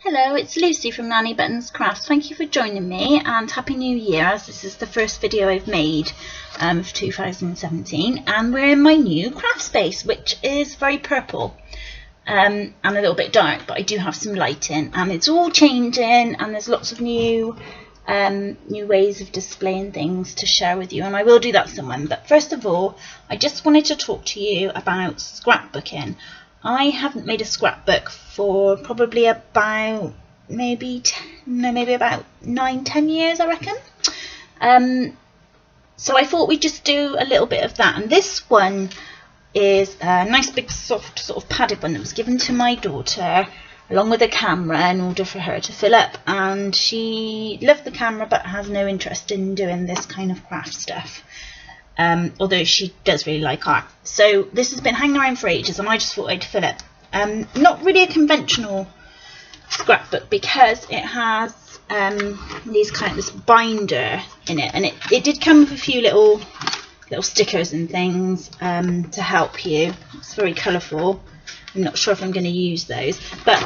Hello, it's Lucy from Nanny Buttons Crafts. Thank you for joining me and Happy New Year, as this is the first video I've made of 2017, and we're in my new craft space, which is very purple and a little bit dark, but I do have some light in, and it's all changing, and there's lots of new ways of displaying things to share with you, and I will do that sometime. But first of all, I just wanted to talk to you about scrapbooking. I haven't made a scrapbook for probably about maybe about 9-10 years, I reckon. So I thought we'd just do a little bit of that, and this one is a nice big soft sort of padded one that was given to my daughter along with a camera in order for her to fill up, and she loved the camera but has no interest in doing this kind of craft stuff. Although she does really like art. So this has been hanging around for ages, and I just thought I'd fill it. Not really a conventional scrapbook, because it has this binder in it, and it did come with a few little stickers and things to help you. It's very colourful. I'm not sure if I'm going to use those, but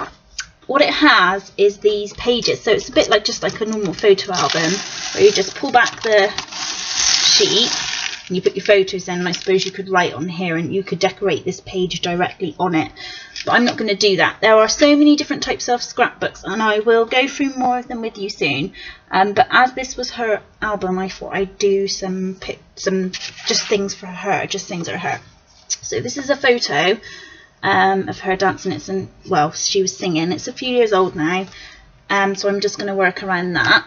what it has is these pages. So it's a bit like just like a normal photo album, where you just pull back the sheet and you put your photos in, and I suppose you could write on here and you could decorate this page directly on it, but I'm not going to do that. There are so many different types of scrapbooks, and I will go through more of them with you soon, but as this was her album, I thought I'd do some just things for her, just things for her. So this is a photo of her dancing. Well, she was singing. It's a few years old now, so I'm just going to work around that.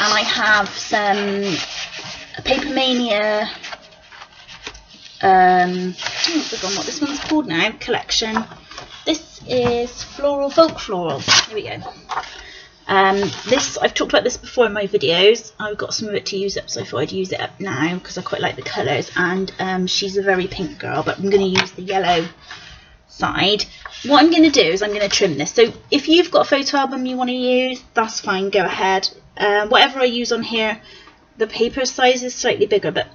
And I have some Paper Mania, I've forgotten what this one's called now, collection. This is floral, folk floral. Here we go. I've talked about this before in my videos. I've got some of it to use up, so I thought I'd use it up now because I quite like the colours, and she's a very pink girl, but I'm going to use the yellow side. What I'm going to do is I'm going to trim this. So if you've got a photo album you want to use, that's fine, go ahead. Whatever I use on here, the paper size is slightly bigger, but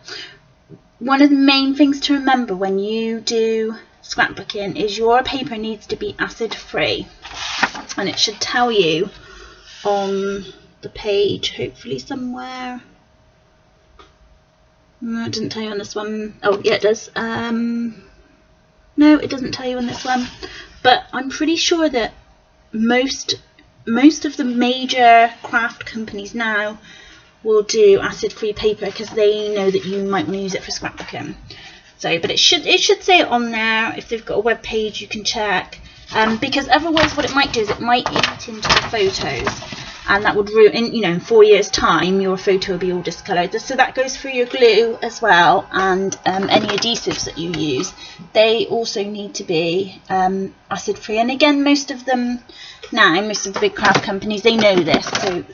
one of the main things to remember when you do scrapbooking is your paper needs to be acid free, and it should tell you on the page, hopefully somewhere. No, it doesn't tell you on this one. Oh yeah, it does. No, it doesn't tell you on this one, but I'm pretty sure that most of the major craft companies now will do acid-free paper, because they know that you might want to use it for scrapbooking. So, but it should say it on there. If they've got a web page, you can check, because otherwise what it might do is it might eat into the photos, and that would ruin, in 4 years time your photo will be all discoloured. So that goes through your glue as well, and any adhesives that you use, they also need to be acid free. And again, most of them now, most of the big craft companies, they know this,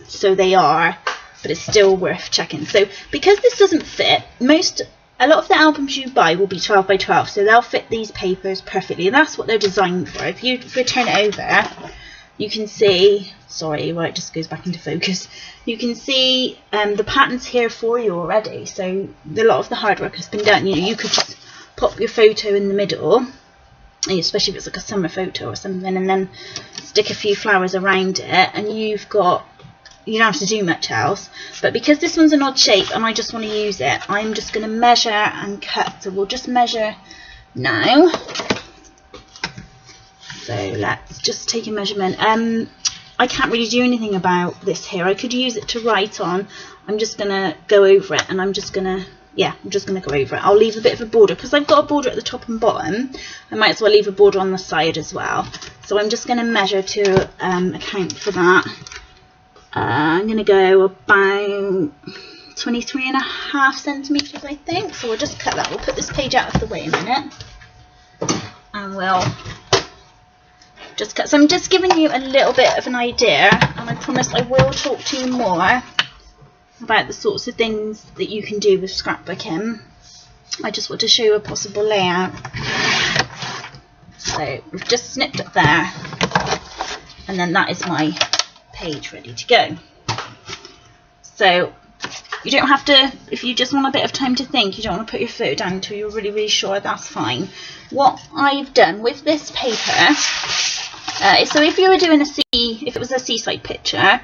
so they are, but it's still worth checking. So because this doesn't fit, a lot of the albums you buy will be 12 by 12, so they'll fit these papers perfectly, and that's what they're designed for. If you turn it over, you can see, sorry, well, it just goes back into focus. You can see the patterns here for you already. So a lot of the hard work has been done. You could just pop your photo in the middle, especially if it's like a summer photo or something, and then stick a few flowers around it, and you don't have to do much else. But because this one's an odd shape and I just want to use it, I'm just going to measure and cut. So we'll just measure now. So let's just take a measurement. I can't really do anything about this here. I could use it to write on. I'm just going to go over it, and I'm just going to go over it. I'll leave a bit of a border, because I've got a border at the top and bottom. I might as well leave a border on the side as well. So I'm just going to measure to account for that. I'm going to go about 23.5 centimetres, I think. So we'll just cut that. We'll put this page out of the way a minute, and we'll just cut. So I'm just giving you a little bit of an idea, and I promise I will talk to you more about the sorts of things that you can do with scrapbooking. I just want to show you a possible layout. So we've just snipped up there, and then that is my page ready to go. So you don't have to, if you just want a bit of time to think, you don't want to put your photo down until you're really sure, that's fine. What I've done with this paper So if you were doing if it was a seaside picture,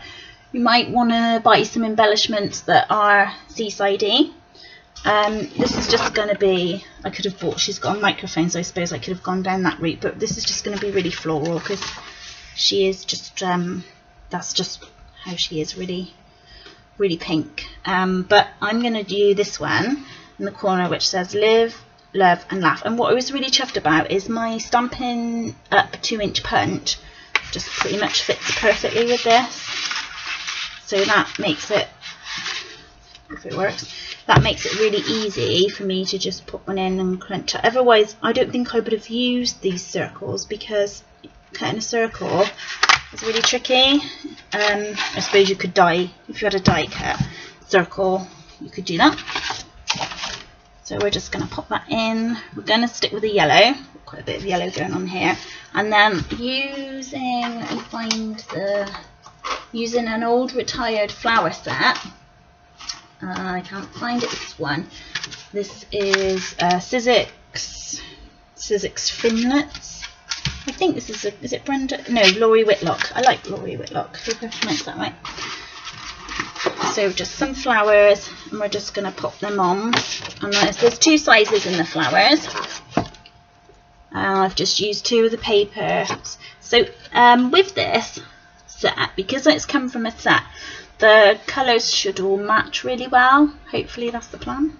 you might want to buy some embellishments that are seasidey. This is just going to be, I could have bought, she's got a microphone, so I suppose I could have gone down that route, but this is just going to be really floral because she is just, that's just how she is, really, really pink. But I'm going to do this one in the corner which says live, love and laugh. And what I was really chuffed about is my Stampin' Up 2-inch punch just pretty much fits perfectly with this. So that makes it, if it works, that makes it really easy for me to just put one in and crunch it. Otherwise, I don't think I would have used these circles because cutting a circle is really tricky. I suppose you could die, if you had a die cut circle, you could do that. So we're just going to pop that in. We're going to stick with the yellow, quite a bit of yellow going on here, and then using, let me find using an old retired flower set. I can't find it, this one. This is Sizzix Finlets. I think this is it Brenda? No, Laurie Whitlock. I like Laurie Whitlock. Hope I pronounced that right. So just some flowers, and we're just going to pop them on. And there's 2 sizes in the flowers. I've just used 2 of the papers. So with this set, because it's come from a set, the colours should all match really well. Hopefully that's the plan.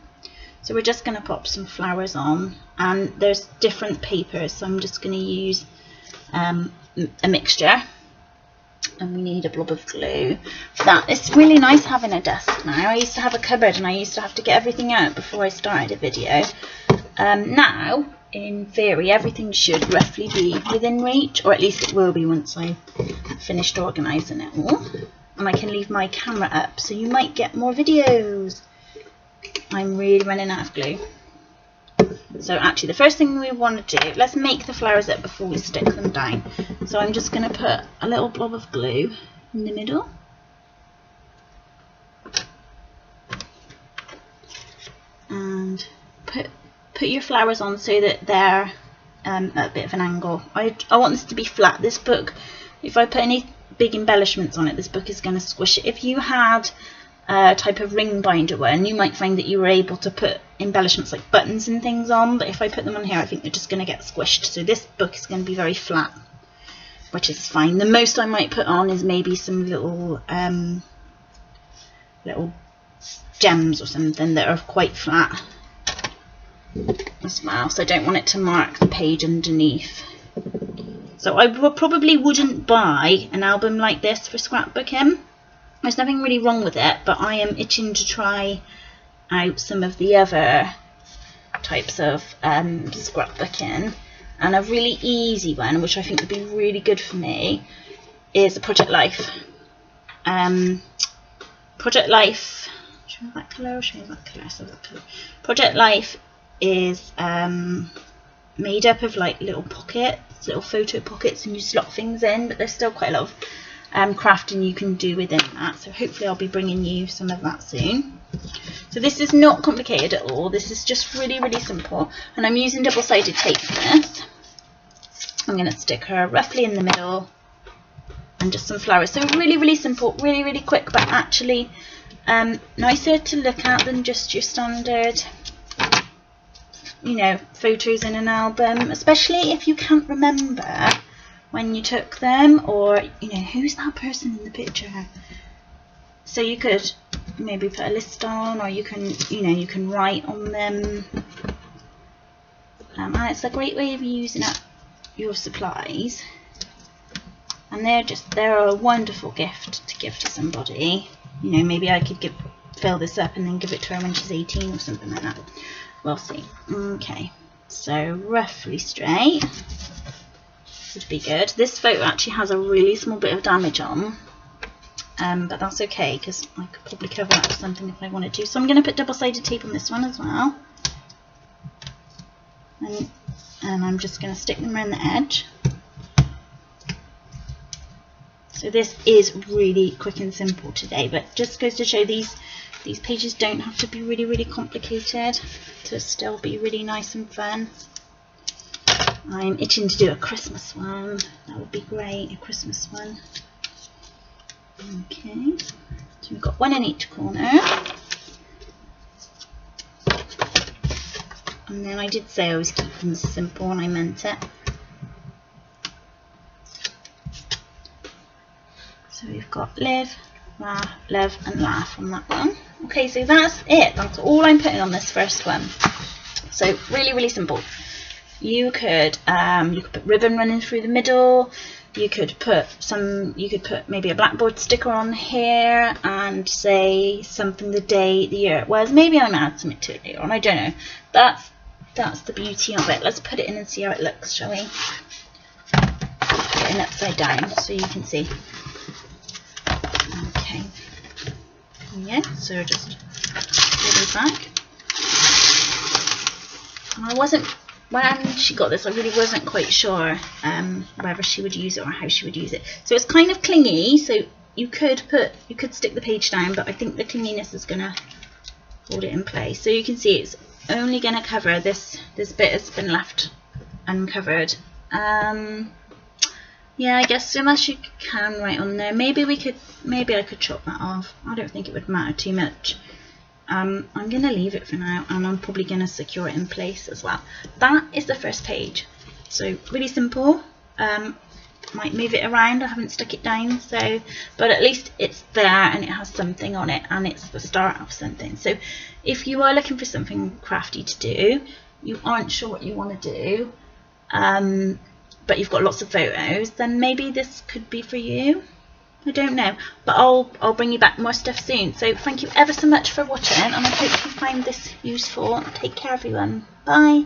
So we're just going to pop some flowers on, and there's different papers, so I'm just going to use a mixture, and we need a blob of glue for that. It's really nice having a desk now. I used to have a cupboard and I used to have to get everything out before I started a video. Now, in theory, everything should roughly be within reach, or at least it will be once I've finished organising it all. And I can leave my camera up, so you might get more videos. I'm really running out of glue. So actually the first thing we want to do, let's make the flowers up before we stick them down. So I'm just going to put a little blob of glue in the middle. And put your flowers on so that they're at a bit of an angle. I want this to be flat. This book, if I put any big embellishments on it, this book is going to squish it. If you had a type of ring binder one, you might find that you were able to put embellishments like buttons and things on, but if I put them on here, I think they're just going to get squished. So this book is going to be very flat, which is fine. The most I might put on is maybe some little gems or something that are quite flat as well, so I don't want it to mark the page underneath. So I probably wouldn't buy an album like this for scrapbooking. There's nothing really wrong with it, but I am itching to try out some of the other types of scrapbooking. And a really easy one, which I think would be really good for me, is a Project Life. Project Life, show me that colour or show me that colour? So that colour. Project Life is made up of like little pockets, little photo pockets, and you slot things in, but there's still quite a lot of crafting you can do within that, so hopefully I'll be bringing you some of that soon. So this is not complicated at all, this is just really, really simple, and I'm using double-sided tape for this. I'm going to stick her roughly in the middle, and just some flowers. So really, really simple, really, really quick, but actually nicer to look at than just your standard, you know, photos in an album, especially if you can't remember when you took them, or you know, who's that person in the picture. So you could maybe put a list on, or you can, you know, you can write on them, and it's a great way of using up your supplies, and they're a wonderful gift to give to somebody. You know, maybe I could fill this up and then give it to her when she's 18 or something like that. We'll see. Okay, so roughly straight would be good. This photo actually has a really small bit of damage on, but that's okay because I could probably cover that with something if I wanted to. So I'm going to put double-sided tape on this one as well, and I'm just going to stick them around the edge. So this is really quick and simple today, but just goes to show these pages don't have to be really, really complicated to still be really nice and fun. I'm itching to do a Christmas one. That would be great, a Christmas one. Okay, so we've got one in each corner. And then I did say I was keeping this simple, and I meant it. So we've got live, laugh, love and laugh on that one. Okay, so that's it. That's all I'm putting on this first one. So really, really simple. You could put ribbon running through the middle. You could put maybe a blackboard sticker on here and say something, the day, the year it was. Maybe I might add something to it later on. I don't know. That's the beauty of it. Let's put it in and see how it looks, shall we? Put it in upside down so you can see. Okay. Yeah, so just pull these back. And when she got this, I really wasn't quite sure whether she would use it or how she would use it. So it's kind of clingy, so you could stick the page down, but I think the clinginess is gonna hold it in place. So you can see it's only gonna cover this bit has been left uncovered. Yeah, I guess unless you can write on there, maybe I could chop that off. I don't think it would matter too much. I'm going to leave it for now, and I'm probably going to secure it in place as well. That is the first page. So really simple. Might move it around. I haven't stuck it down, so but at least it's there and it has something on it, and it's the start of something. So if you are looking for something crafty to do, you aren't sure what you want to do, but you've got lots of photos, then maybe this could be for you. I don't know, but I'll bring you back more stuff soon. So thank you ever so much for watching, and I hope you find this useful. Take care, everyone. Bye.